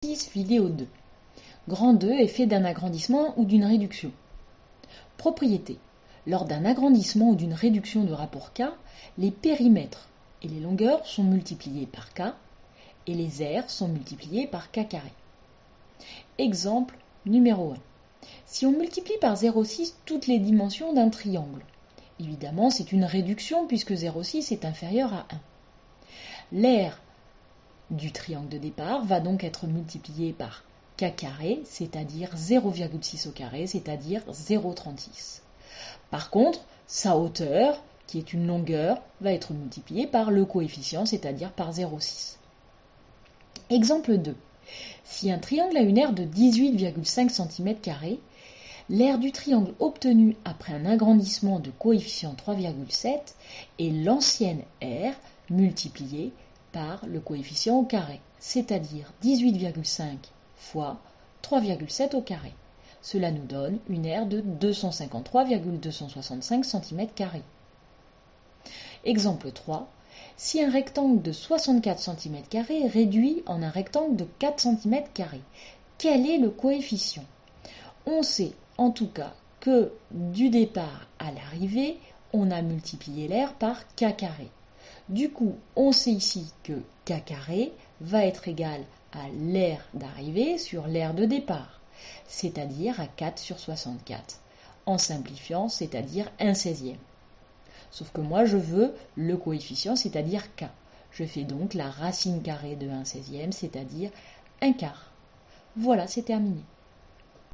6 vidéo 2. Grand 2 est fait d'un agrandissement ou d'une réduction. Propriété. Lors d'un agrandissement ou d'une réduction de rapport K, les périmètres et les longueurs sont multipliés par K et les aires sont multipliées par K carré. Exemple numéro 1. Si on multiplie par 0,6 toutes les dimensions d'un triangle, évidemment c'est une réduction puisque 0,6 est inférieur à 1. L'aire du triangle de départ va donc être multipliée par K carré, c'est-à-dire 0,6 au carré, c'est-à-dire 0,36. Par contre, sa hauteur, qui est une longueur, va être multipliée par le coefficient, c'est-à-dire par 0,6. Exemple 2. Si un triangle a une aire de 18,5 cm², l'aire du triangle obtenue après un agrandissement de coefficient 3,7 est l'ancienne aire multipliée par le coefficient au carré, c'est-à-dire 18,5 fois 3,7 au carré. Cela nous donne une aire de 253,265 cm². Exemple 3. Si un rectangle de 64 cm² est réduit en un rectangle de 4 cm², quel est le coefficient? On sait en tout cas que du départ à l'arrivée, on a multiplié l'aire par K carré. Du coup, on sait ici que K carré va être égal à l'aire d'arrivée sur l'aire de départ, c'est-à-dire à 4 sur 64. En simplifiant, c'est-à-dire 1/16e. Sauf que moi, je veux le coefficient, c'est-à-dire K. Je fais donc la racine carrée de 1/16e, c'est-à-dire 1/4. Voilà, c'est terminé.